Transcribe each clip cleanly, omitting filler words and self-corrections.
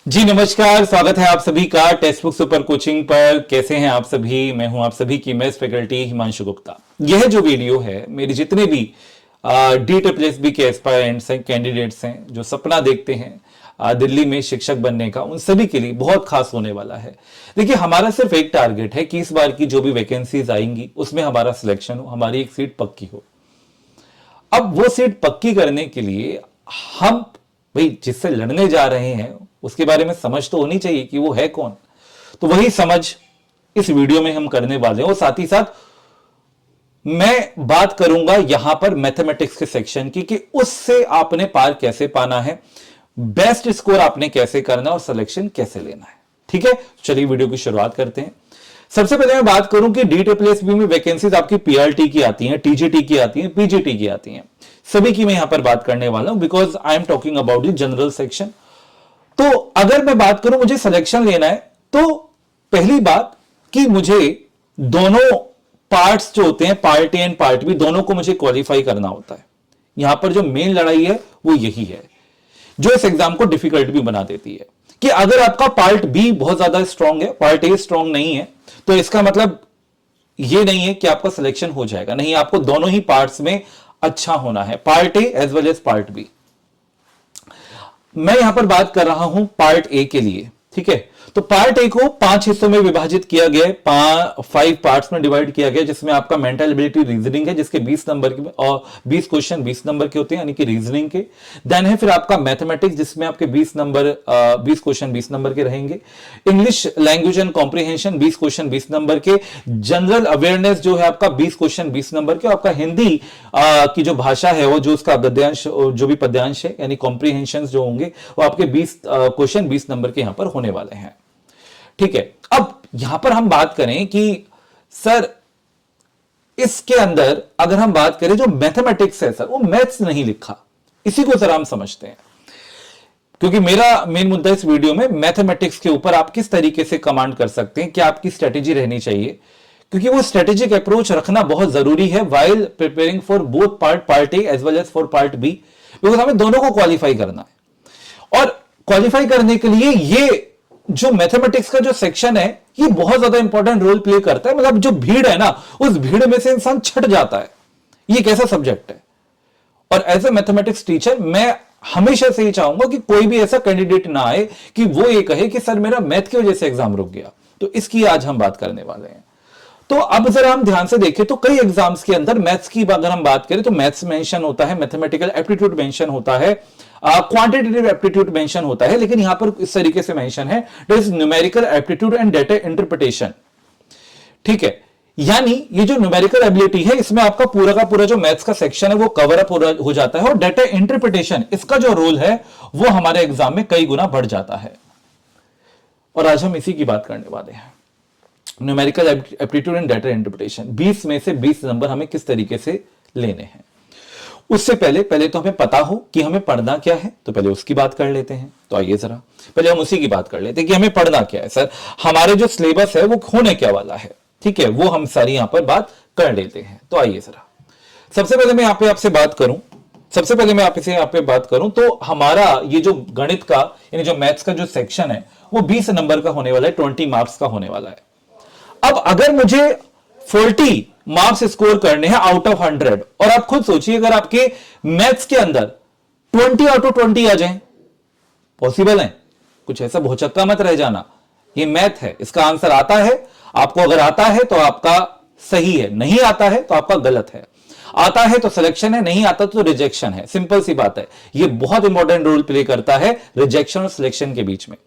जी नमस्कार, स्वागत है आप सभी का टेक्स्ट बुक सुपर कोचिंग पर। कैसे हैं आप सभी? मैं हूं आप सभी की मैथ्स फैकल्टी हिमांशु गुप्ता। यह जो वीडियो है मेरे जितने भी DSSB के एस्पायरेंट्स हैं, कैंडिडेट्स हैं जो सपना देखते हैं दिल्ली में शिक्षक बनने का, उन सभी के लिए बहुत खास होने वाला है। देखिए, हमारा सिर्फ एक टारगेट है कि इस बार की जो भी वैकेंसीज आएंगी उसमें हमारा सिलेक्शन हो, हमारी एक सीट पक्की हो। अब वो सीट पक्की करने के लिए हम भाई जिससे लड़ने जा रहे हैं उसके बारे में समझ तो होनी चाहिए कि वो है कौन। तो वही समझ इस वीडियो में हम करने वाले हैं और साथ ही साथ मैं बात करूंगा यहां पर मैथमेटिक्स के सेक्शन की कि उससे आपने पार कैसे पाना है, बेस्ट स्कोर आपने कैसे करना है और सिलेक्शन कैसे लेना है। ठीक है, चलिए वीडियो की शुरुआत करते हैं। सबसे पहले मैं बात करूं कि DSSB में वैकेंसीज आपकी PRT की आती हैं, TGT की आती हैं, PGT की आती हैं। सभी की मैं यहां पर बात करने वाला हूं because I am talking about the general section. तो अगर मैं बात करूं मुझे सिलेक्शन लेना है तो पहली बात कि मुझे दोनों पार्ट्स जो होते हैं, part A and part B, दोनों को मुझे क्वालिफाई करना होता है। यहां पर जो मेन लड़ाई है वो यही है जो इस एग्जाम को डिफिकल्ट भी बना देती है कि अगर आपका पार्ट बी बहुत ज्यादा स्ट्रांग है, पार्ट ए स्ट्रांग नहीं है, तो इसका मतलब यह नहीं है कि आपका सिलेक्शन हो जाएगा। नहीं, आपको दोनों ही पार्ट्स में अच्छा होना है, part A as well as part B. मैं यहां पर बात कर रहा हूं पार्ट ए के लिए। ठीक है, तो पार्ट ए को 5 हिस्सों में विभाजित किया गया है, 5 पार्ट्स में डिवाइड किया गया, जिसमें आपका मेंटल एबिलिटी रीजनिंग है, जिसके 20 नंबर के और 20 क्वेश्चन 20 नंबर के होते हैं, यानी कि रीजनिंग के। देन है फिर आपका मैथमेटिक्स, जिसमें आपके 20 क्वेश्चन 20 नंबर के रहेंगे। English language and comprehension 20 question 20 number के। जनरल अवेयरनेस जो है आपका 20 क्वेश्चन 20 नंबर के। आपका हिंदी की जो भाषा है वो जो उसका गद्यांश, जो भी पद्यांश है यानी कॉम्प्रिहेंशन जो होंगे वो आपके 20 क्वेश्चन 20 नंबर के यहां पर होने वाले हैं। ठीक है, अब यहां पर हम बात करें कि सर इसके अंदर अगर हम बात करें जो मैथमेटिक्स है सर वो मैथ्स नहीं लिखा, इसी को जरा हम समझते हैं, क्योंकि मेरा मेन मुद्दा इस वीडियो में मैथमेटिक्स के ऊपर आप किस तरीके से कमांड कर सकते हैं, क्या आपकी स्ट्रेटेजी रहनी चाहिए, क्योंकि वो स्ट्रेटेजिक अप्रोच रखना बहुत जरूरी है while preparing for both part A as well as for part B, because हमें दोनों को क्वालिफाई करना है। और क्वालिफाई करने के लिए ये जो मैथमेटिक्स का जो सेक्शन है ये बहुत ज्यादा इंपॉर्टेंट रोल प्ले करता है। मतलब जो भीड़ है ना, उस भीड़ में से इंसान छट जाता है। ये कैसा सब्जेक्ट है, और एज ए मैथमेटिक्स टीचर मैं हमेशा से ही चाहूंगा कि कोई भी ऐसा कैंडिडेट ना आए कि वो ये कहे कि सर मेरा मैथ की वजह से एग्जाम रुक गया। तो इसकी आज हम बात करने वाले हैं। तो अब जरा हम ध्यान से देखें तो कई एग्जाम्स के अंदर मैथ्स की अगर हम बात करें तो मैथ्स मेंशन होता है, मैथमेटिकल एप्टीट्यूड मेंशन होता है, क्वांटिटेटिव एप्टीट्यूड मेंशन होता है, लेकिन यहां पर इस तरीके से मेंशन है that is numerical aptitude and data interpretation. ठीक है, यानी ये जो न्यूमेरिकल एबिलिटी है इसमें आपका पूरा का पूरा जो मैथ्स का सेक्शन है वो कवर अप हो जाता है, और डेटा इंटरप्रिटेशन इसका जो रोल है वो हमारे एग्जाम में कई गुना बढ़ जाता है। और आज हम इसी की बात करने वाले हैं, numerical aptitude and data interpretation. 20 में से 20 नंबर हमें किस तरीके से लेने हैं। उससे पहले तो हमें पता हो कि हमें पढ़ना क्या है, तो पहले उसकी बात कर लेते हैं। तो आइए जरा पहले हम उसी की बात कर लेते हैं कि हमें पढ़ना क्या है। सर हमारे जो सिलेबस है वो होने क्या वाला है, ठीक है, वो हम सारी यहां पर बात कर लेते हैं। तो आइए जरा सबसे पहले मैं यहां पे आपसे बात करूं तो हमारा ये जो गणित का यानी जो मैथ्स का जो सेक्शन है वो 20 नंबर का होने वाला है, 20 मार्क्स का होने वाला है। अब अगर मुझे 40 मार्क्स स्कोर करने हैं आउट ऑफ 100, और आप खुद सोचिए अगर आपके मैथ्स के अंदर 20 आउट ऑफ 20 आ जाएं, पॉसिबल है? कुछ ऐसा भौचक्का मत रह जाना, ये मैथ है, इसका आंसर आता है आपको। अगर आता है तो आपका सही है, नहीं आता है तो आपका गलत है। आता है तो सिलेक्शन है, नहीं आता तो रिजेक्शन है। सिंपल सी बात है, ये बहुत इंपॉर्टेंट रोल प्ले करता है रिजेक्शन और सिलेक्शन के बीच में।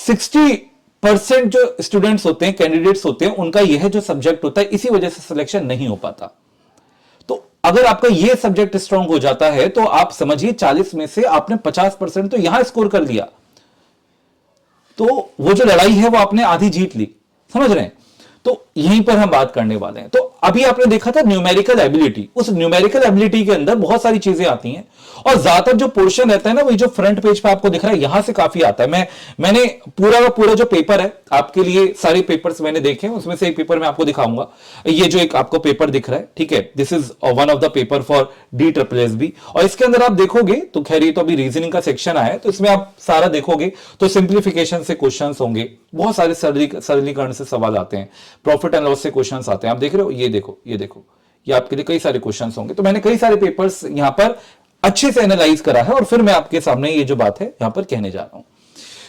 60% जो स्टूडेंट्स होते हैं, कैंडिडेट्स होते हैं, उनका यह जो सब्जेक्ट होता है, इसी वजह से सिलेक्शन नहीं हो पाता। तो अगर आपका यह सब्जेक्ट स्ट्रांग हो जाता है तो आप समझिए 40 में से आपने 50% तो यहां स्कोर कर लिया, तो वो जो लड़ाई है वो आपने आधी जीत ली। समझ रहे हैं? तो यहीं पर हम बात करने वाले हैं। तो अभी आपने देखा था न्यूमेरिकल एबिलिटी, उस न्यूमेरिकल एबिलिटी के अंदर बहुत सारी चीजें आती हैं और ज्यादातर जो पोर्शन रहता है ना, वही जो फ्रंट पेज पे आपको दिख रहा है, यहां से काफी आता है। मैंने पूरा का पूरा जो पेपर है आपके लिए, सारे पेपर्स मैंने देखे, उसमें से एक पेपर मैं आपको दिखाऊंगा। ये जो एक आपको पेपर दिख रहा है, ठीक है, this is one of the paper for DSSB। और इसके अंदर आप देखोगे तो खैर ये तो अभी रीजनिंग का सेक्शन आया है, तो इसमें आप सारा देखोगे तो सिंप्लीफिकेशन से क्वेश्चंस होंगे, बहुत सारे सरलीकरण से सवाल आते हैं, प्रॉफिट एंड लॉस से क्वेश्चंस आते हैं। आप देख रहे हो, ये देखो, ये देखो, ये आपके लिए कई सारे क्वेश्चंस होंगे। तो मैंने कई सारे पेपर्स यहां पर अच्छे से एनालाइज करा है और फिर मैं आपके सामने ये जो बात है यहां पर कहने जा रहा हूं।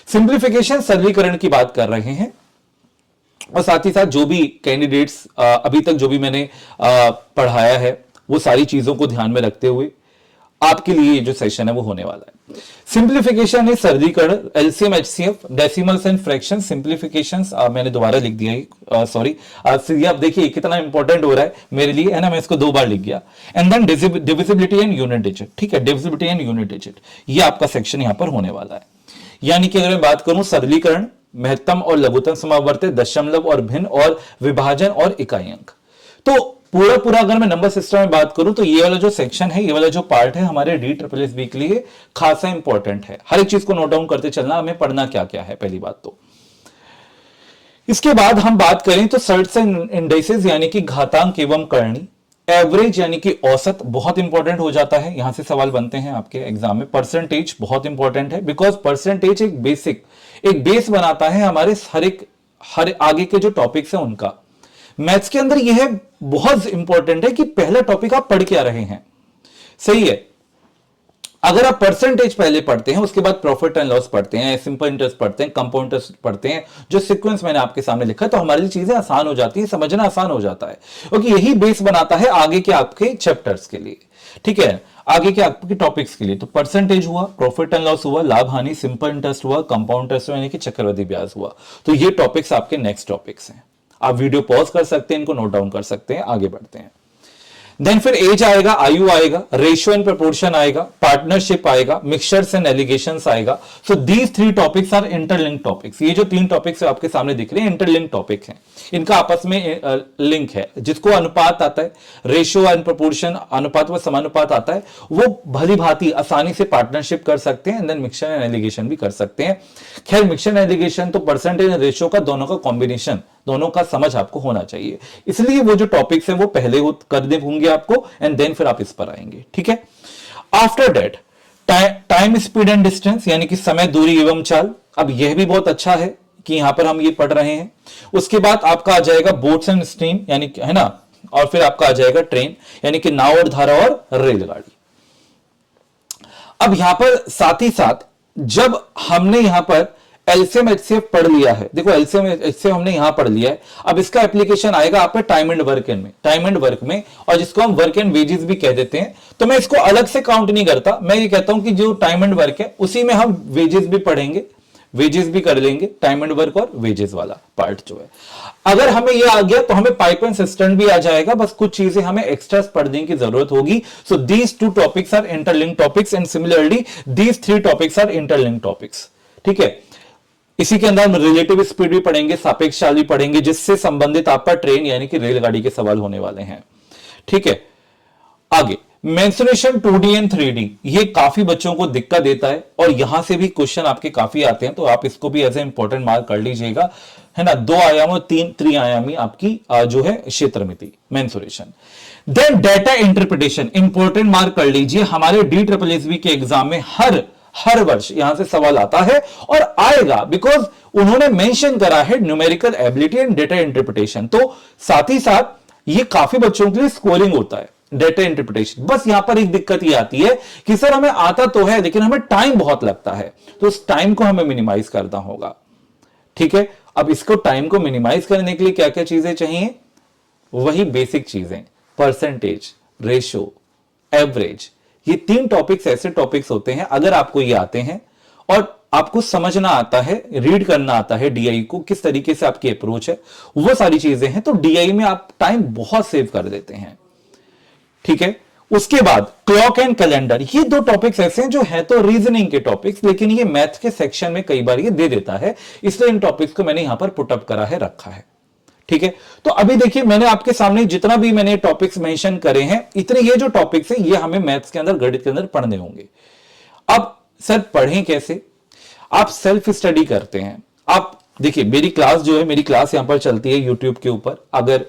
सिंप्लीफिकेशन, सरलीकरण की बात कर रहे हैं और साथ ही साथ जो भी कैंडिडेट्स अभी तक जो भी मैंने पढ़ाया है वो सारी चीजों को ध्यान में रखते हुए आपके लिए ये जो सेशन है वो होने वाला है। सिंप्लीफिकेशन है सरलीकरण, LCM, HCF, decimals and fraction, simplifications मैंने दोबारा लिख दिया है, सॉरी, आप देखिए कितना इंपॉर्टेंट हो रहा है मेरे लिए, है ना, मैं इसको 2 बार लिख गया। And then divisibility and unit digit, ठीक है, डिविजिबिलिटी एंड यूनिट डिजिट, ये आपका सेक्शन यहां पर होने वाला है। यानी कि अगर मैं बात करूं सरलीकरण, महत्तम और लघुत्तम समावर्त, दशमलव और भिन्न, और विभाजन और इकाई अंक, तो पूरा अगर मैं नंबर सिस्टम में बात करूं तो ये वाला जो सेक्शन है, ये वाला जो पार्ट है हमारे DSSB के लिए खासा इंपॉर्टेंट है। हर एक चीज को नोट डाउन करते चलना, हमें पढ़ना क्या क्या है, पहली बात तो। इसके बाद हम बात करें तो सर्ट्स एंड इंडेक्सेस यानी कि घातांक एवं करणी, एवरेज यानी कि औसत बहुत इंपॉर्टेंट हो जाता है, यहां से सवाल बनते हैं आपके एग्जाम में। परसेंटेज बहुत इंपॉर्टेंट है, बिकॉज परसेंटेज एक बेस बनाता है हमारे हर आगे के जो टॉपिक्स हैं उनका। मैथ्स के अंदर यह बहुत इंपॉर्टेंट है कि पहला टॉपिक आप पढ़ क्या रहे हैं, सही है। अगर आप परसेंटेज पहले पढ़ते हैं, उसके बाद प्रॉफिट एंड लॉस पढ़ते हैं, सिंपल इंटरेस्ट पढ़ते हैं, कंपाउंड इंटरेस्ट पढ़ते हैं, जो सीक्वेंस मैंने आपके सामने लिखा है, तो हमारे लिए चीजें आसान हो जाती है, समझना आसान हो जाता है, क्योंकि यही बेस बनाता है आगे के आपके चैप्टर्स के लिए, ठीक है, आगे के आपके टॉपिक्स के लिए। तो परसेंटेज हुआ, प्रॉफिट एंड लॉस हुआ, लाभ हानि, सिंपल इंटरेस्ट हुआ, कंपाउंड इंटरेस्ट यानी कि चक्रवृद्धि ब्याज हुआ। तो ये टॉपिक्स आपके नेक्स्ट टॉपिक्स हैं। आप वीडियो पॉज कर सकते हैं, इनको नोट डाउन कर सकते हैं, आगे बढ़ते हैं। देन फिर एज आएगा, आयु आएगा, रेशियो एंड प्रोपोर्शन आएगा, पार्टनरशिप आएगा, मिक्सचर्स एंड एलिगेशंस आएगा। So these 3 topics are interlink topics. ये जो 3 टॉपिक्स आपके सामने दिख रहे हैं इंटरलिंक टॉपिक हैं, इनका आपस में लिंक है। जिसको अनुपात आता है, रेशियो एंड प्रोपोर्शन, अनुपात व समानुपात आता है, वो भली भांति आसानी से पार्टनरशिप कर सकते हैं, and then mixture and alligation भी कर सकते हैं। खैर मिक्सचर एंड एलिगेशन तो परसेंटेज एंड रेशियो का दोनों का कॉम्बिनेशन, दोनों का समझ आपको होना चाहिए, इसलिए वो जो टॉपिक्स हैं वो पहले कर दे होंगे आपको, एंड देन फिर आप इस पर आएंगे, ठीक है। After that time, speed and distance यानी कि समय, दूरी एवं चाल। अब यह भी बहुत अच्छा है कि यहां पर हम ये पढ़ रहे हैं। उसके बाद आपका आ जाएगा बोट्स एंड स्टीम यानी कि, है ना, और फिर आपका आ जाएगा ट्रेन यानी कि नाव और धारा और रेलगाड़ी। अब यहां पर साथ ही साथ जब हमने यहां पर एलसीएम एचसीएफ पढ़ लिया है, देखो एलसीएम एचसीएफ हमने यहां पढ़ लिया है, अब इसका एप्लीकेशन आएगा आप पे टाइम एंड वर्क में, और जिसको हम वर्क एंड वेजेस भी कह देते हैं। तो मैं इसको अलग से काउंट नहीं करता, मैं ये कहता हूं कि जो टाइम एंड वर्क है उसी में हम वेजेस भी पढ़ेंगे, वेजेस भी कर लेंगे, टाइम एंड वर्क और वेजेस वाला पार्ट जो है। अगर हमें ये आ गया तो हमें पाइप एंड सिस्टम भी आ जाएगा, बस कुछ चीजें हमें एक्स्ट्रा पढ़ने की जरूरत होगी। So these 2 topics are interlink topics, and similarly these 3 topics are interlink topics, ठीक है। इसी के अंदर हम रिलेटिव स्पीड भी पढ़ेंगे, सापेक्ष चाल भी पढ़ेंगे, जिससे संबंधित आपका ट्रेन यानी कि रेलगाड़ी के सवाल होने वाले हैं, ठीक है। आगे मेंसुरेशन 2D एंड 3D, ये काफी बच्चों को दिक्कत देता है और यहां से भी क्वेश्चन आपके काफी आते हैं, तो आप इसको भी एज ए इंपॉर्टेंट मार्क कर लीजिएगा, है ना। 2 आयाम और 3 त्रिआयामी आपकी जो है क्षेत्रमिति mensuration. Then data interpretation, important mark कर लीजिए, हमारे DSSB के एग्जाम में हर वर्ष यहां से सवाल आता है और आएगा, बिकॉज उन्होंने मेंशन करा है numerical ability and data interpretation. तो साथ ही साथ ये काफी बच्चों के लिए स्कोरिंग होता है डेटा इंटरप्रिटेशन। बस यहां पर एक दिक्कत ये आती है कि सर हमें आता तो है लेकिन हमें टाइम बहुत लगता है, तो उस टाइम को हमें मिनिमाइज करना होगा, ठीक है। अब इसको टाइम को मिनिमाइज करने के लिए क्या क्या चीजें चाहिए, वही बेसिक चीजें, परसेंटेज, रेशियो, एवरेज, ये 3 टॉपिक्स ऐसे टॉपिक्स होते हैं, अगर आपको ये आते हैं और आपको समझना आता है, रीड करना आता है डीआई को, किस तरीके से आपकी अप्रोच है, वो सारी चीजें हैं, तो डीआई में आप टाइम बहुत सेव कर देते हैं, ठीक है। उसके बाद क्लॉक एंड कैलेंडर, ये 2 टॉपिक्स ऐसे हैं जो है तो रीजनिंग के टॉपिक्स, लेकिन ये मैथ के सेक्शन में कई बार ये दे देता है, इसलिए इन टॉपिक्स को मैंने यहां पर पुटअप करा है, रखा है, ठीक है, तो अभी देखिए मैंने आपके सामने जितना भी मैंने टॉपिक्स मेंशन करे हैं, इतने ये जो टॉपिक्स हैं ये हमें मैथ्स के अंदर, गणित के अंदर पढ़ने होंगे। अब सर पढ़ें कैसे? आप सेल्फ स्टडी करते हैं। आप देखिए मेरी क्लास जो है, मेरी क्लास यहां पर चलती है यूट्यूब के ऊपर। अगर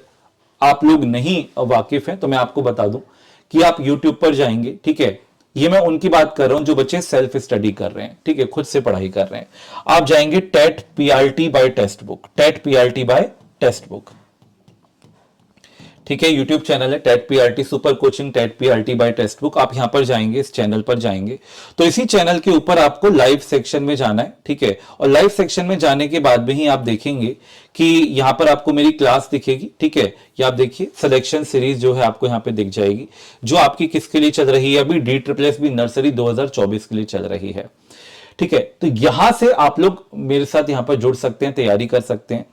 आप लोग नहीं वाकिफ हैं तो मैं आपको बता दूं कि आप यूट्यूब पर जाएंगे, ठीक है, ये मैं उनकी बात कर रहा हूं जो बच्चे सेल्फ स्टडी कर रहे हैं, ठीक है, खुद से पढ़ाई कर रहे हैं। आप जाएंगे TET PRT by textbook, TET PRT by textbook, ठीक है, यूट्यूब चैनल है TET PRT super coaching, TET PRT by textbook. आप यहां पर जाएंगे, इस चैनल पर जाएंगे तो इसी चैनल के ऊपर आपको लाइव सेक्शन में जाना है, ठीक है, और लाइव सेक्शन में जाने के बाद भी ही आप देखेंगे कि यहां पर आपको मेरी क्लास दिखेगी, ठीक है, ये आप देखिए सिलेक्शन सीरीज जो है आपको यहां पे दिख जाएगी, जो आपकी किसके लिए चल रही है, अभी DSSB नर्सरी 2024 के लिए चल रही है, ठीक है। तो यहां से आप लोग मेरे साथ यहां पर जुड़ सकते हैं, तैयारी कर सकते हैं,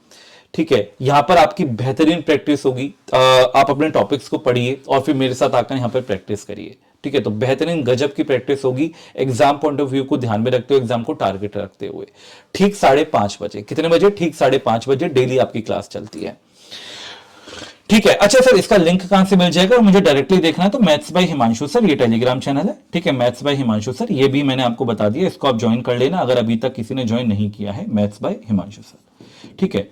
ठीक है। यहां पर आपकी बेहतरीन प्रैक्टिस होगी। आप अपने टॉपिक्स को पढ़िए और फिर मेरे साथ आकर यहां पर प्रैक्टिस करिए, ठीक है। तो बेहतरीन गजब की प्रैक्टिस होगी, एग्जाम पॉइंट ऑफ व्यू को ध्यान में रखते हुए, एग्जाम को टारगेट रखते हुए। ठीक 5:30 बजे, कितने बजे? ठीक 5:30 बजे डेली आपकी क्लास चलती है, ठीक है। अच्छा सर इसका लिंक कहां से मिल जाएगा और मुझे डायरेक्टली देखना है? तो मैथ्स बाय हिमांशु सर, ये टेलीग्राम चैनल है, ठीक है, मैथ्स बाय हिमांशु सर, ये भी मैंने आपको बता दिया, इसको आप ज्वाइन कर लेना अगर अभी तक किसी ने ज्वाइन नहीं किया है, मैथ्स बाय हिमांशु सर, ठीक है।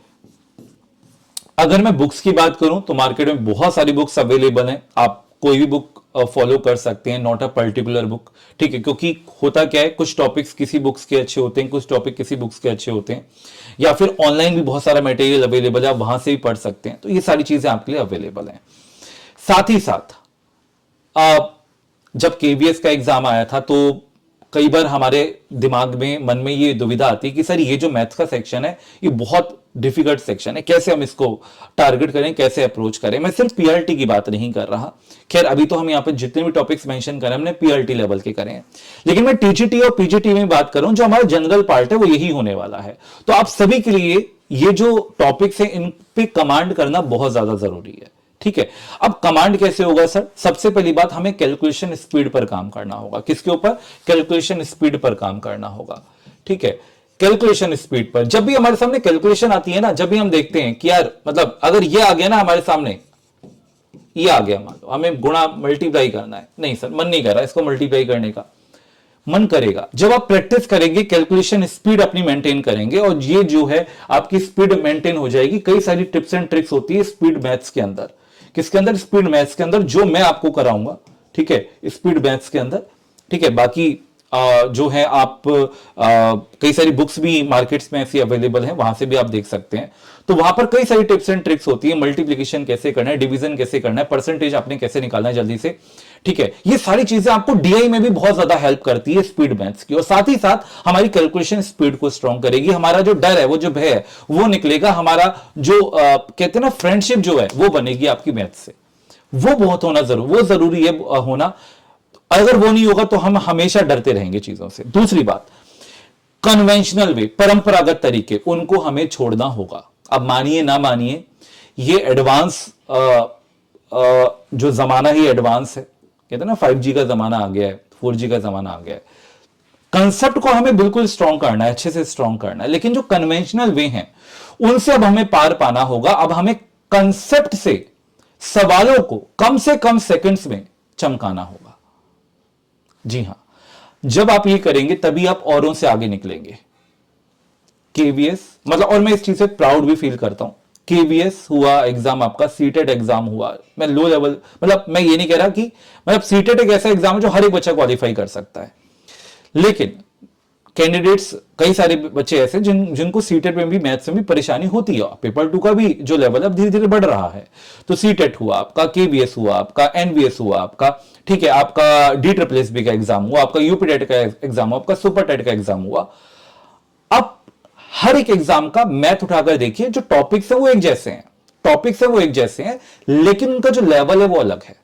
अगर मैं बुक्स की बात करूं तो मार्केट में बहुत सारी बुक्स अवेलेबल हैं, आप कोई भी बुक फॉलो कर सकते हैं, नॉट अ पर्टिकुलर बुक, ठीक है, क्योंकि होता क्या है कुछ टॉपिक्स किसी बुक्स के अच्छे होते हैं, कुछ टॉपिक किसी बुक्स के अच्छे होते हैं, या फिर ऑनलाइन भी बहुत सारा मटेरियल अवेलेबल है, आप वहां से भी पढ़ सकते हैं, तो ये सारी चीजें आपके लिए अवेलेबल हैं। साथ ही साथ जब केवीएस का एग्जाम आया था तो कई बार हमारे दिमाग में, मन में ये दुविधा आती है कि सर ये जो मैथ्स का सेक्शन है ये बहुत डिफिकल्ट सेक्शन है, कैसे हम इसको टारगेट करें, कैसे अप्रोच करें। मैं सिर्फ पीआरटी की बात नहीं कर रहा, खैर अभी तो हम यहाँ पे जितने भी टॉपिक्स मेंशन करें हमने पीआरटी लेवल के करें हैं, लेकिन मैं टीजीटी और पीजीटी में बात कर रहा हूं, जो हमारा जनरल पार्ट है वो यही होने वाला है। तो आप सभी के लिए ये जो टॉपिक्स हैं इन पे कमांड करना बहुत ज्यादा जरूरी है, ठीक है। अब कमांड कैसे होगा सर? सबसे पहली बात हमें कैलकुलेशन स्पीड पर काम करना होगा। किसके ऊपर? कैलकुलेशन स्पीड पर काम करना होगा, ठीक है, कैलकुलेशन स्पीड पर। जब भी हमारे सामने कैलकुलेशन आती है ना, जब भी हम देखते हैं कि यार मतलब अगर ये आ गया ना हमारे सामने, ये आ गया, मान लो हमें गुणा मल्टीप्लाई करना है, नहीं सर मन नहीं कर रहा इसको मल्टीप्लाई करने का, मन करेगा। जब आप प्रैक्टिस करेंगे, कैलकुलेशन स्पीड अपनी मेंटेन करेंगे और ये जो है आपकी स्पीड मेंटेन हो जाएगी। कई सारी टिप्स एंड ट्रिक्स होती है स्पीड मैथ्स के अंदर। किसके अंदर? स्पीड मैथ्स के अंदर, जो मैं आपको कराऊंगा, ठीक है, स्पीड मैथ्स के अंदर, ठीक है। बाकी जो है आप कई सारी बुक्स भी मार्केट्स में ऐसी अवेलेबल हैं, वहां से भी आप देख सकते हैं। तो वहां पर कई सारी टिप्स एंड ट्रिक्स होती है, मल्टीप्लिकेशन कैसे करना है, डिवीजन कैसे करना है, परसेंटेज आपने कैसे निकालना है जल्दी से, ठीक है। ये सारी चीजें आपको डीआई में भी बहुत ज्यादा हेल्प करती है स्पीड मैथ्स की, और साथ ही साथ हमारी कैलकुलेशन स्पीड को स्ट्रॉन्ग करेगी। हमारा जो डर है, वो जो भय है वो निकलेगा, हमारा जो कहते हैं ना फ्रेंडशिप जो है वो बनेगी आपकी मैथ्स से, वो बहुत होना वो जरूरी है होना। अगर वो नहीं होगा तो हम हमेशा डरते रहेंगे चीजों से। दूसरी बात, कन्वेंशनल वे, परंपरागत तरीके, उनको हमें छोड़ना होगा। अब मानिए ना मानिए, ये एडवांस जो जमाना ही एडवांस है, कहते हैं ना 5G का जमाना आ गया है, 4G का जमाना आ गया है। कंसेप्ट को हमें बिल्कुल स्ट्रॉन्ग करना है, अच्छे से स्ट्रॉन्ग करना है, लेकिन जो कन्वेंशनल वे हैं उनसे अब हमें पार पाना होगा। अब हमें कंसेप्ट से सवालों को कम से कम सेकंड्स में चमकाना होगा। जी हां, जब आप ये करेंगे तभी आप औरों से आगे निकलेंगे। केवीएस मतलब, और मैं इस चीज से प्राउड भी फील करता हूं, केवीएस हुआ एग्जाम, आपका सीटेट एग्जाम हुआ, मैं लो लेवल, मतलब मैं ये नहीं कह रहा कि, मतलब सीटेट एक ऐसा एग्जाम है जो हर एक बच्चा क्वालिफाई कर सकता है, लेकिन कैंडिडेट्स कई सारे बच्चे ऐसे जिनको सीटेट में भी, मैथ्स में भी परेशानी होती है। पेपर 2 का भी जो लेवल है अब धीरे धीरे बढ़ रहा है। तो सीटेट हुआ आपका, केवीएस हुआ आपका, एनवीएस हुआ आपका, ठीक है, आपका DSSB का एग्जाम हुआ, आपका यूपीटेट का एग्जाम हुआ, आपका सुपर टेट का एग्जाम हुआ। अब हर एक एग्जाम का मैथ उठाकर देखिए, जो टॉपिक्स है वो एक जैसे हैं, टॉपिक्स है वो एक जैसे हैं, लेकिन उनका जो लेवल है वो अलग है।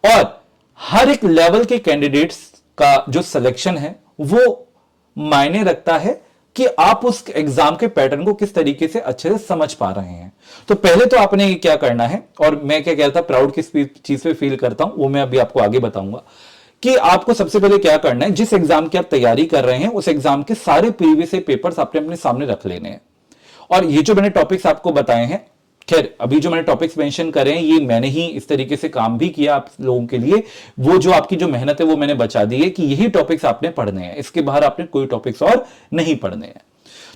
और हर एक लेवल के कैंडिडेट्स का जो सिलेक्शन है वो मायने रखता है कि आप उस एग्जाम के पैटर्न को किस तरीके से अच्छे से समझ पा रहे हैं। तो पहले तो आपने ये क्या करना है, और मैं क्या कहता प्राउड किस चीज पे फील करता हूं वो मैं अभी आपको आगे बताऊंगा, कि आपको सबसे पहले क्या करना है, जिस एग्जाम की आप तैयारी कर रहे हैं उस एग्जाम के सारे प्रीवियस पेपर्स आपने अपने सामने रख लेने हैं। और ये जो मैंने टॉपिक्स आपको बताए हैं, खैर अभी जो मैंने टॉपिक्स मेंशन करे हैं ये मैंने ही इस तरीके से काम भी किया आप लोगों के लिए, वो जो आपकी जो मेहनत है वो मैंने बचा दी है कि यही टॉपिक्स आपने पढ़ने हैं, इसके बाहर आपने कोई टॉपिक्स और नहीं पढ़ने हैं।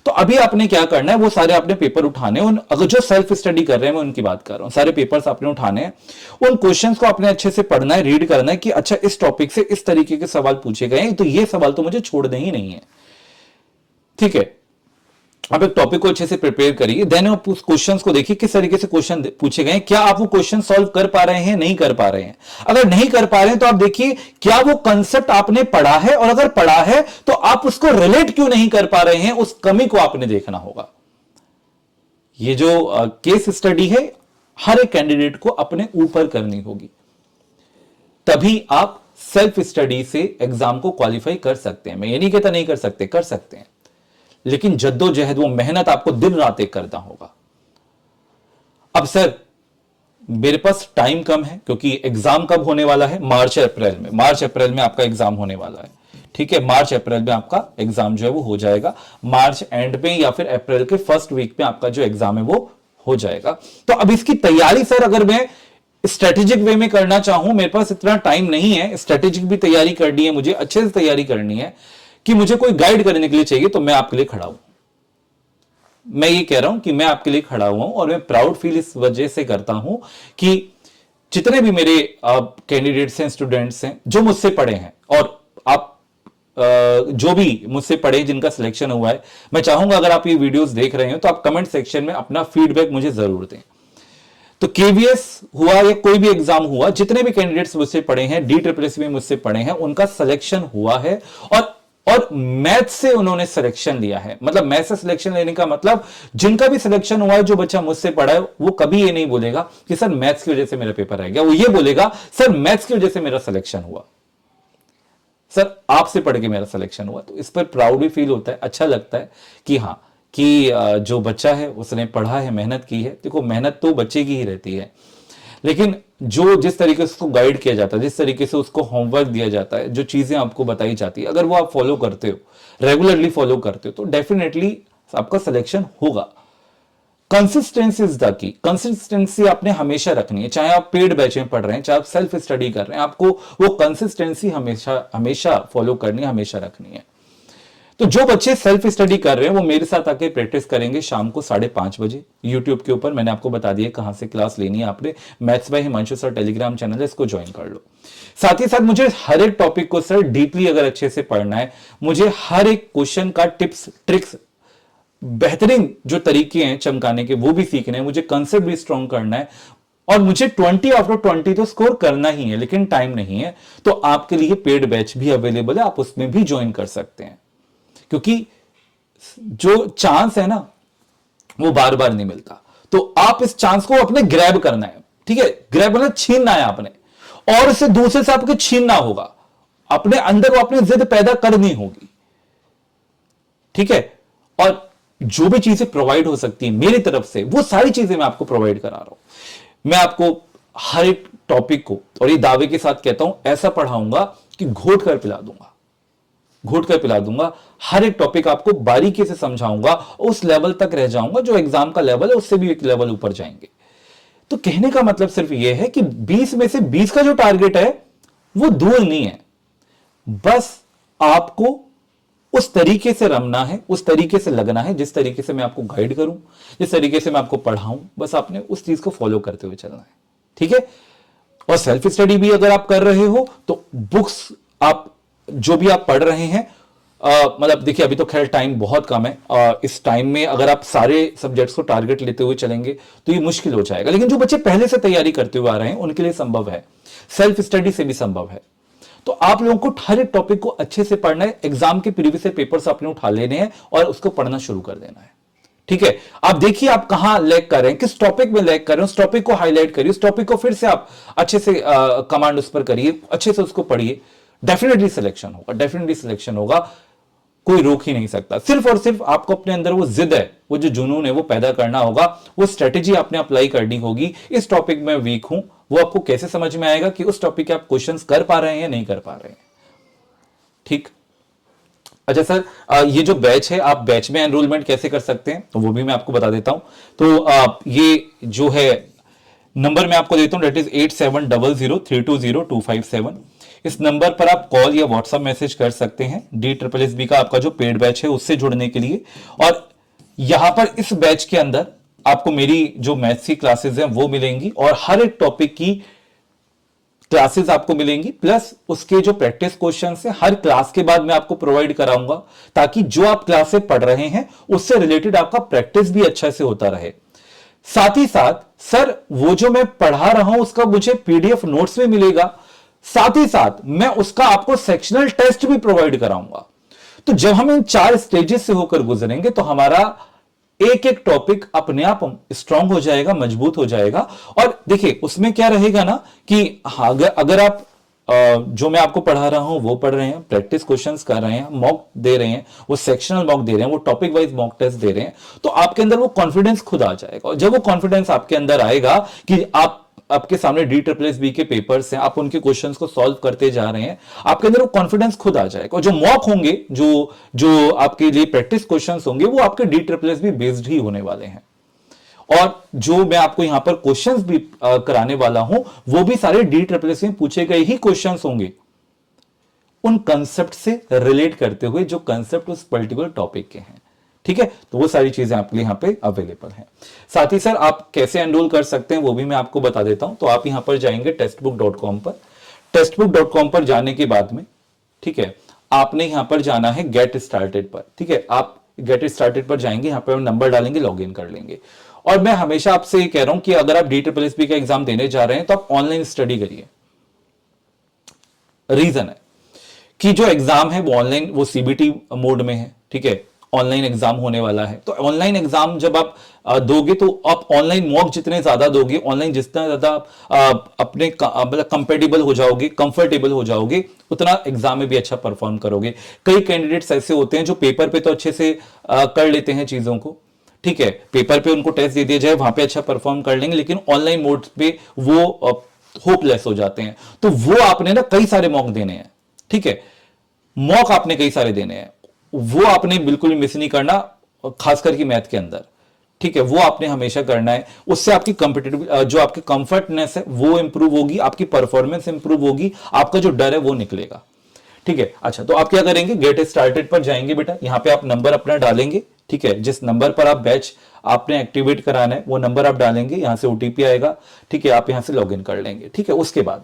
तो अभी आपने क्या करना है, वो सारे आपने पेपर उठाने, उन अगर जो सेल्फ स्टडी कर रहे हैं मैं उनकी बात कर रहा हूं, सारे पेपर्स आपने उठाने हैं, उन क्वेश्चंस को आपने अच्छे से पढ़ना है, रीड करना है कि अच्छा इस टॉपिक से इस तरीके के सवाल पूछे गए हैं, तो ये सवाल तो मुझे छोड़ने ही नहीं है। ठीक है, आप एक टॉपिक को अच्छे से प्रिपेयर करिए, देन आप उस क्वेश्चंस को देखिए किस तरीके से क्वेश्चन पूछे गए हैं, क्या आप वो क्वेश्चन सॉल्व कर पा रहे हैं, नहीं कर पा रहे हैं। अगर नहीं कर पा रहे हैं तो आप देखिए क्या वो कंसेप्ट आपने पढ़ा है, और अगर पढ़ा है तो आप उसको रिलेट क्यों नहीं कर पा रहे हैं, उस कमी को आपने देखना होगा। ये जो केस स्टडी है हर एक कैंडिडेट को अपने ऊपर करनी होगी, तभी आप सेल्फ स्टडी से एग्जाम को क्वालिफाई कर सकते हैं। मैं ये नहीं कहता नहीं कर सकते, कर सकते हैं, लेकिन जद्दोजहद वो मेहनत आपको दिन रात एक करना होगा। अब सर मेरे पास टाइम कम है, क्योंकि एग्जाम कब होने वाला है, मार्च अप्रैल में, मार्च अप्रैल में आपका एग्जाम होने वाला है। ठीक है, मार्च अप्रैल में आपका एग्जाम जो है वो हो जाएगा, मार्च एंड में या फिर अप्रैल के फर्स्ट वीक में आपका जो एग्जाम है वो हो जाएगा। तो अब इसकी तैयारी सर अगर मैं स्ट्रेटेजिक वे में करना चाहूं, मेरे पास इतना टाइम नहीं है, स्ट्रेटेजिक भी तैयारी करनी है, मुझे अच्छे से तैयारी करनी है कि मुझे कोई गाइड करने के लिए चाहिए, तो मैं आपके लिए खड़ा हूं। मैं ये कह रहा हूं कि मैं आपके लिए खड़ा हुआ हूं, और मैं प्राउड फील इस वजह से करता हूं कि जितने भी मेरे कैंडिडेट्स हैं, स्टूडेंट्स हैं जो मुझसे पढ़े हैं, और आप जो भी मुझसे पढ़े जिनका सिलेक्शन हुआ है, मैं चाहूंगा अगर आप ये वीडियोस देख रहे हो तो आप कमेंट सेक्शन में अपना फीडबैक मुझे जरूर दें। तो केवीएस हुआ या कोई भी एग्जाम हुआ, जितने भी कैंडिडेट्स मुझसे पढ़े हैं, DSSS में मुझसे पढ़े हैं, उनका सिलेक्शन हुआ है, और मैथ से उन्होंने सिलेक्शन लिया है। मतलब मैथ से सिलेक्शन लेने का मतलब जिनका भी सिलेक्शन हुआ है, जो बच्चा मुझसे पढ़ा है, वो कभी ये नहीं बोलेगा कि सर मैथ्स की वजह से मेरा पेपर रह गया, वो ये बोलेगा सर मैथ्स की वजह से मेरा सिलेक्शन हुआ, सर आपसे पढ़ के मेरा सिलेक्शन हुआ। तो इस पर प्राउड भी फील होता है, अच्छा लगता है कि हाँ, कि जो बच्चा है उसने पढ़ा है, मेहनत की है। देखो मेहनत तो बच्चे की ही रहती है, लेकिन जो जिस तरीके से उसको गाइड किया जाता है, जिस तरीके से उसको होमवर्क दिया जाता है, जो चीजें आपको बताई जाती है, अगर वो आप फॉलो करते हो, रेगुलरली फॉलो करते हो, तो डेफिनेटली आपका सिलेक्शन होगा। Consistency is the key. Consistency आपने हमेशा रखनी है, चाहे आप पेड बैच में पढ़ रहे हैं, चाहे आप सेल्फ स्टडी कर रहे हैं, आपको वो कंसिस्टेंसी हमेशा हमेशा फॉलो करनी है, हमेशा रखनी है। तो जो बच्चे सेल्फ स्टडी कर रहे हैं वो मेरे साथ आके प्रैक्टिस करेंगे शाम को 5:30 बजे यूट्यूब के ऊपर। मैंने आपको बता दिया कहां से क्लास लेनी है, आपने maths by Himanshu sir Telegram channel है, इसको ज्वाइन कर लो। साथ ही साथ मुझे हर एक टॉपिक को सर डीपली अगर अच्छे से पढ़ना है, मुझे हर एक क्वेश्चन का टिप्स ट्रिक्स, बेहतरीन जो तरीके हैं चमकाने के वो भी सीखने हैं, मुझे कंसेप्ट भी स्ट्रॉन्ग करना है, और मुझे 20 आउट ऑफ 20 तो स्कोर करना ही है, लेकिन टाइम नहीं है। तो आपके लिए पेड बैच भी अवेलेबल है, आप उसमें भी ज्वाइन कर सकते हैं, क्योंकि जो चांस है ना वो बार बार नहीं मिलता। तो आप इस चांस को अपने ग्रैब करना है। ठीक है, ग्रैब मतलब छीनना है आपने, और इसे दूसरे से आपको छीनना होगा, अपने अंदर वो अपनी जिद पैदा करनी होगी। ठीक है, और जो भी चीजें प्रोवाइड हो सकती है मेरी तरफ से, वो सारी चीजें मैं आपको प्रोवाइड करा रहा हूं। मैं आपको हर एक टॉपिक को, और ये दावे के साथ कहता हूं, ऐसा पढ़ाऊंगा कि घोट कर पिला दूंगा, घोट कर पिला दूंगा। हर एक टॉपिक आपको बारीकी से समझाऊंगा, उस लेवल तक रह जाऊंगा जो एग्जाम का लेवल है, उससे भी एक लेवल ऊपर जाएंगे। तो कहने का मतलब सिर्फ यह है कि 20 में से 20 का जो टारगेट है वो दूर नहीं है, बस आपको उस तरीके से रमना है, उस तरीके से लगना है, जिस तरीके से मैं आपको गाइड करूं, जिस तरीके से मैं आपको पढ़ाऊं, बस आपने उस चीज को फॉलो करते हुए चलना है। ठीक है, और सेल्फ स्टडी भी अगर आप कर रहे हो तो बुक्स आप जो भी आप पढ़ रहे हैं, मतलब देखिए अभी तो खैर टाइम बहुत कम है, इस टाइम में अगर आप सारे सब्जेक्ट्स को टारगेट लेते हुए चलेंगे तो ये मुश्किल हो जाएगा, लेकिन जो बच्चे पहले से तैयारी करते हुए आ रहे हैं उनके लिए संभव है, सेल्फ स्टडी से भी संभव है। तो आप लोगों को हर एक टॉपिक को अच्छे से पढ़ना है, एग्जाम के प्रीवियस पेपर्स आपने उठा लेने हैं और उसको पढ़ना शुरू कर देना है। ठीक है, आप देखिए आप कहां लैग कर रहे हैं, किस टॉपिक में लैग कर रहे हैं, उस टॉपिक को हाईलाइट करिए, उस टॉपिक को फिर से आप अच्छे से कमांड उस पर करिए, अच्छे से उसको पढ़िए, डेफिनेटली सिलेक्शन होगा, डेफिनेटली सिलेक्शन होगा, कोई रोक ही नहीं सकता। सिर्फ और सिर्फ आपको अपने अंदर वो जिद है, वो जो जुनून है वो पैदा करना होगा, वो स्ट्रेटेजी आपने अप्लाई करनी होगी। इस टॉपिक में वीक हूं, वो आपको कैसे समझ में आएगा कि उस टॉपिक के आप क्वेश्चंस कर पा रहे हैं या नहीं कर पा रहे हैं। ठीक, अच्छा सर, ये जो बैच है, आप बैच में एनरोलमेंट कैसे कर सकते हैं तो वो भी मैं आपको बता देता हूं। तो ये जो है नंबर मैं आपको देता हूं, डेट इज 8700320257। इस नंबर पर आप कॉल या व्हाट्सएप मैसेज कर सकते हैं DSSB का आपका जो पेड बैच है उससे जुड़ने के लिए। और यहां पर इस बैच के अंदर आपको मेरी जो मैथ्स की क्लासेस हैं वो मिलेंगी और हर एक टॉपिक की क्लासेस आपको मिलेंगी, प्लस उसके जो प्रैक्टिस क्वेश्चंस है हर क्लास के बाद मैं आपको प्रोवाइड कराऊंगा, ताकि जो आप क्लास से पढ़ रहे हैं उससे रिलेटेड आपका प्रैक्टिस भी अच्छा से होता रहे। साथ ही साथ सर वो जो मैं पढ़ा रहा हूं उसका मुझे PDF नोट्स भी मिलेगा, साथ ही साथ मैं उसका आपको सेक्शनल टेस्ट भी प्रोवाइड कराऊंगा। तो जब हम इन 4 स्टेजेस से होकर गुजरेंगे तो हमारा एक एक टॉपिक अपने आप स्ट्रांग हो जाएगा, मजबूत हो जाएगा। और देखिए उसमें क्या रहेगा ना कि अगर आप जो मैं आपको पढ़ा रहा हूं वो पढ़ रहे हैं, प्रैक्टिस क्वेश्चंस कर रहे हैं, मॉक दे रहे हैं, वो सेक्शनल मॉक दे रहे हैं, वो टॉपिक वाइज मॉक टेस्ट दे रहे हैं, तो आपके अंदर वो कॉन्फिडेंस खुद आ जाएगा। और जब वो कॉन्फिडेंस आपके अंदर आएगा कि आपके सामने DSSB के पेपर्स हैं, आप उनके क्वेश्चंस को सॉल्व करते जा रहे हैं, आपके अंदर वो कॉन्फिडेंस खुद आ जाएगा। और जो मॉक होंगे, जो आपके लिए प्रैक्टिस क्वेश्चंस होंगे, वो आपके DSSB बेस्ड ही होने वाले हैं। और जो मैं आपको यहां पर क्वेश्चंस भी कराने वाला हूं वो भी सारे DSSB में पूछे गए ही क्वेश्चंस होंगे, उन कंसेप्ट से रिलेट करते हुए जो कंसेप्ट उस पर्टिकुलर टॉपिक के हैं। ठीक है, तो वो सारी चीजें आपके लिए यहां पे अवेलेबल हैं। साथ ही सर आप कैसे एनरोल कर सकते हैं वो भी मैं आपको बता देता हूं। तो आप यहां पर जाएंगे टेक्स्टबुक.com पर। टेक्स्टबुक.com पर जाने के बाद में, ठीक है, आपने यहां पर जाना है गेट स्टार्टेड पर। ठीक है, आप गेट स्टार्टेड पर जाएंगे, यहां पर नंबर डालेंगे, लॉग इन कर लेंगे। और मैं हमेशा आपसे ये कह रहा हूं कि अगर आप DSSB का एग्जाम देने जा रहे हैं तो आप ऑनलाइन स्टडी करिए। रीजन है कि जो एग्जाम है वो ऑनलाइन, वो CBT मोड में है। ठीक है, ऑनलाइन एग्जाम होने वाला है। तो ऑनलाइन एग्जाम जब आप दोगे तो आप ऑनलाइन मॉक जितने ज्यादा दोगे, ऑनलाइन जितना ज्यादा अपने मतलब कंपेटेबल हो जाओगे, कंफर्टेबल हो जाओगे, उतना एग्जाम में भी अच्छा परफॉर्म करोगे। कई कैंडिडेट्स ऐसे होते हैं जो पेपर पे तो अच्छे से कर लेते हैं चीजों को, ठीक है, पेपर पे उनको टेस्ट दे दिया जाए वहां पे अच्छा परफॉर्म कर लेंगे, लेकिन ऑनलाइन मोड पे वो होपलेस हो जाते हैं। तो वो आपने ना कई सारे मॉक देने हैं। ठीक है, मॉक आपने कई सारे देने हैं, वो आपने बिल्कुल मिस नहीं करना, खासकर की मैथ के अंदर। ठीक है, वो आपने हमेशा करना है। उससे आपकी कॉम्पिटिटिव जो आपकी कंफर्टनेस है वो इंप्रूव होगी, आपकी परफॉर्मेंस इंप्रूव होगी, आपका जो डर है वो निकलेगा। ठीक है, अच्छा, तो आप क्या करेंगे, गेट स्टार्टेड पर जाएंगे बेटा, यहां पे आप नंबर अपना डालेंगे। ठीक है, जिस नंबर पर आप बैच आपने एक्टिवेट कराना है वो नंबर आप डालेंगे, यहां से OTP आएगा। ठीक है, आप यहां से लॉगिन कर लेंगे। ठीक है, उसके बाद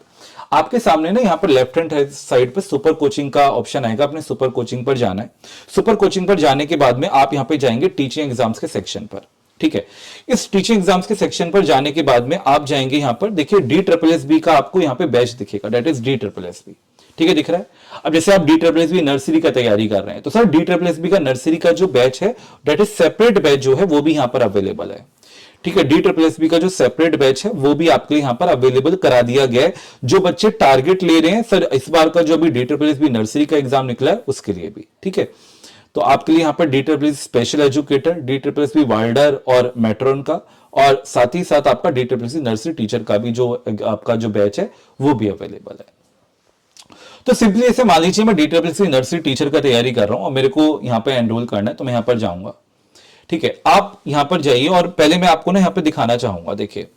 आपके सामने ना यहाँ पर लेफ्ट हैंड साइड पर सुपर कोचिंग का ऑप्शन आएगा, अपने सुपर कोचिंग पर जाना है। सुपर कोचिंग पर जाने के बाद में आप यहाँ पे जाएंगे टीचिंग एग्जाम्स के सेक्शन पर। ठीक है, इस टीचिंग एग्जाम्स के सेक्शन पर जाने के बाद में आप जाएंगे यहाँ पर, देखिए DSSB का आपको यहाँ पे बैच दिखेगा, दैट इज DSSB। ठीक है, दिख रहा है। अब जैसे आप DSSB नर्सरी का तैयारी कर रहे हैं तो सर DSSB का नर्सरी का जो बैच है दैट इज सेपरेट बैच जो है वो भी यहाँ पर अवेलेबल है। ठीक है, DSSB का जो सेपरेट बैच है वो भी आपके यहां पर अवेलेबल करा दिया गया है। जो बच्चे टारगेट ले रहे हैं सर इस बार का जो भी DSSB नर्सरी का एग्जाम निकला है उसके लिए भी, ठीक है, तो आपके लिए यहां पर DSSB special educator, DSSB Wilder और मेट्रोन का, और साथ ही साथ आपका DSSB नर्सरी टीचर का भी जो आपका जो बैच है वो भी अवेलेबल है। तो सिंपली ऐसे मान लीजिए मैं DSSB नर्सरी टीचर का तैयारी कर रहा हूं और मेरे को यहां पर एनरोल करना है, तो मैं यहां पर जाऊंगा। ठीक है, आप यहां पर जाइए और पहले मैं आपको ना यहां पे दिखाना चाहूंगा, देखिए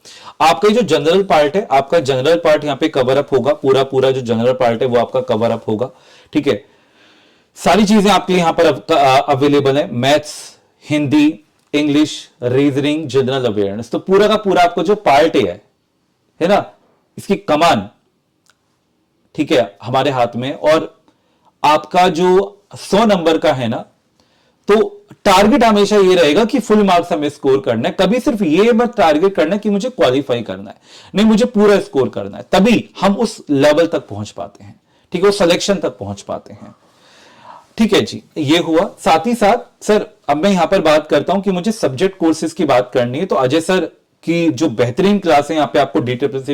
आपका जो जनरल पार्ट है, आपका जनरल पार्ट यहां पे कवर अप होगा, पूरा जो जनरल पार्ट है वो आपका कवर अप होगा। ठीक है, सारी चीजें आपके लिए यहां पर अवेलेबल है, maths, Hindi, English, reasoning, general awareness. तो पूरा का पूरा आपको जो पार्ट है ना, इसकी कमान, ठीक है, हमारे हाथ में। और आपका जो 100 नंबर का है ना, तो टारगेट हमेशा ये रहेगा कि फुल मार्क्स हमें स्कोर करना है। कभी सिर्फ ये मत टारगेट करना कि मुझे क्वालिफाई करना है, नहीं, मुझे पूरा स्कोर करना है, तभी हम उस लेवल तक पहुंच पाते हैं। ठीक है, उस सिलेक्शन तक पहुंच पाते हैं। ठीक है जी, ये हुआ। साथ ही साथ सर अब मैं यहां पर बात करता हूं कि मुझे सब्जेक्ट कोर्सेज की बात करनी है, तो अजय सर की जो बेहतरीन क्लास है यहाँ पे आपको DSSB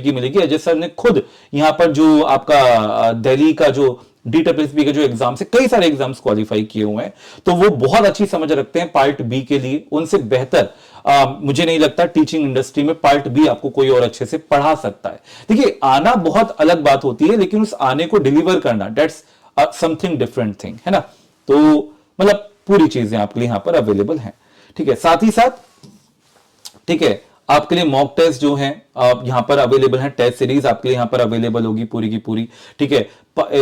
की मिलेगी। अजय सर ने खुद यहाँ पर जो आपका दिल्ली का जो DSSB के जो एग्जाम्स है, कई सारे एग्जाम्स क्वालिफाई किए हुए हैं, तो वो बहुत अच्छी समझ रखते हैं पार्ट बी के लिए। उनसे बेहतर मुझे नहीं लगता टीचिंग इंडस्ट्री में पार्ट बी आपको कोई और अच्छे से पढ़ा सकता है। देखिए, आना बहुत अलग बात होती है, लेकिन उस आने को डिलीवर करना, दैट्स समथिंग डिफरेंट थिंग, है ना। तो मतलब पूरी चीजें आपके लिए यहां पर अवेलेबल हैं, ठीक है। साथ ही साथ, ठीक है, आपके लिए मॉक टेस्ट जो है यहां पर अवेलेबल है, टेस्ट सीरीज आपके लिए यहां पर अवेलेबल होगी पूरी की पूरी, ठीक है।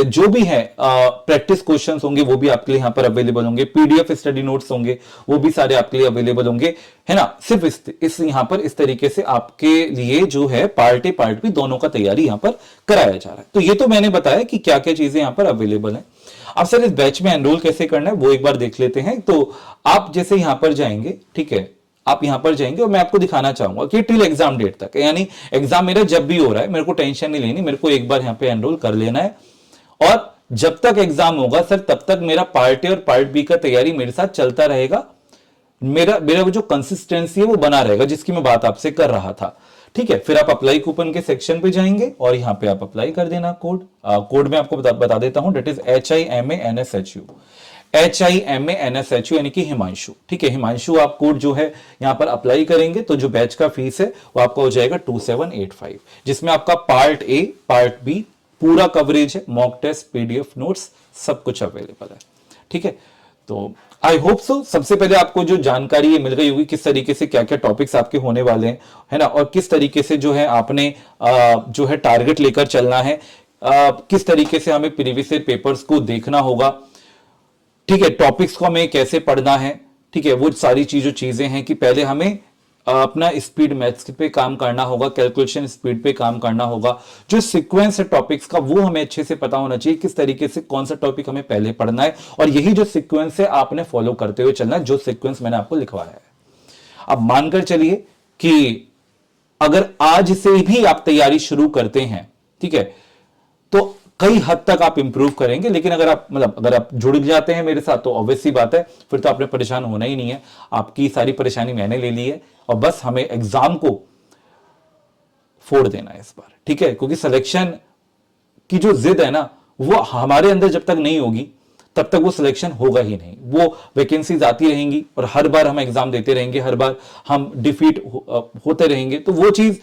जो भी है प्रैक्टिस क्वेश्चंस होंगे वो भी आपके लिए यहां पर अवेलेबल होंगे, पीडीएफ स्टडी नोट्स होंगे वो भी सारे आपके लिए अवेलेबल होंगे, है ना। सिर्फ इस यहां पर इस तरीके से आपके लिए जो है पार्ट ए पार्ट बी दोनों का तैयारी यहां पर कराया जा रहा है। तो ये तो मैंने बताया कि क्या क्या चीजें यहां पर अवेलेबल है। अब सर इस बैच में एनरोल कैसे करना है वो एक बार देख लेते हैं। तो आप जैसे यहां पर जाएंगे, ठीक है, आप यहां पर जाएंगे और मैं आपको दिखाना चाहूंगा कि टिल एग्जाम डेट तक, यानी एग्जाम मेरा जब भी हो रहा है मेरे को टेंशन नहीं लेनी, मेरे को एक बार यहां पे एनरोल कर लेना है और जब तक एग्जाम होगा सर तब तक मेरा पार्ट ए और पार्ट बी का तैयारी मेरे साथ चलता रहेगा। मेरा मेरा जो कंसिस्टेंसी है वो बना रहेगा जिसकी मैं बात आपसे कर रहा था, ठीक है। फिर आप अप्लाई कूपन के सेक्शन पे जाएंगे और यहां पे आप अप्लाई कर देना कोड मैं आपको बता देता हूं, डेट इज HIMANSHU, HIMANSHU यानी कि हिमांशु, ठीक है। हिमांशु आप कोड जो है यहां पर अप्लाई करेंगे तो जो बैच का फीस है वो आपका हो जाएगा 2785, जिसमें आपका पार्ट ए पार्ट बी पूरा कवरेज है, मॉक टेस्ट पीडीएफ नोट्स सब कुछ अवेलेबल है, ठीक है। तो आई होप सो सबसे पहले आपको जो जानकारी है मिल गई होगी किस तरीके से क्या क्या टॉपिक्स आपके होने वाले हैं, है ना, और किस तरीके से जो है आपने जो है टारगेट लेकर चलना है, किस तरीके से हमें प्रीवियस ईयर पेपर्स को देखना होगा, ठीक है, टॉपिक्स को हमें कैसे पढ़ना है, ठीक है। वो सारी चीजें हैं कि पहले हमें अपना स्पीड मैथ्स पे काम करना होगा, कैलकुलेशन स्पीड पे काम करना होगा, जो सीक्वेंस है टॉपिक्स का वो हमें अच्छे से पता होना चाहिए, किस तरीके से कौन सा टॉपिक हमें पहले पढ़ना है, और यही जो सीक्वेंस है आपने फॉलो करते हुए चलना है, जो सीक्वेंस मैंने आपको लिखवाया है। अब मानकर चलिए कि अगर आज से भी आप तैयारी शुरू करते हैं, ठीक है, तो कई हद तक आप इंप्रूव करेंगे। लेकिन अगर आप जुड़ जाते हैं मेरे साथ तो ऑब्वियसली बात है फिर तो आपने परेशान होना ही नहीं है, आपकी सारी परेशानी मैंने ले ली है और बस हमें एग्जाम को फोड़ देना है इस बार, ठीक है। क्योंकि सिलेक्शन की जो जिद है ना वो हमारे अंदर जब तक नहीं होगी तब तक वो सिलेक्शन होगा ही नहीं। वो वैकेंसीज आती रहेंगी और हर बार हम एग्जाम देते रहेंगे, हर बार हम डिफीट होते रहेंगे। तो वो चीज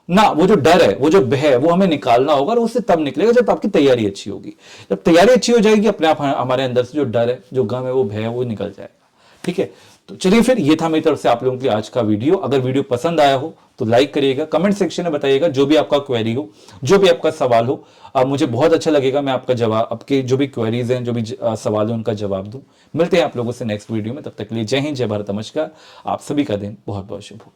ना, वो जो डर है, वो जो भय है, वो हमें निकालना होगा और उससे तब निकलेगा जब आपकी तैयारी अच्छी होगी। जब तैयारी अच्छी हो जाएगी अपने आप हमारे अंदर से जो डर है, जो गम है, वो भय है, वो निकल जाएगा, ठीक है। तो चलिए फिर ये था मेरी तरफ से आप लोगों के लिए आज का वीडियो। अगर वीडियो पसंद आया हो तो लाइक करिएगा, कमेंट सेक्शन में बताइएगा जो भी आपका क्वेरी हो, जो भी आपका सवाल हो। मुझे बहुत अच्छा लगेगा, मैं आपका जवाब, आपके जो भी क्वेरीज हैं, जो भी सवाल है उनका जवाब दूं। मिलते हैं आप लोगों से नेक्स्ट वीडियो में, तब तक के लिए जय हिंद, जय भारत, नमस्कार। आप सभी का दिन बहुत बहुत शुभ हो।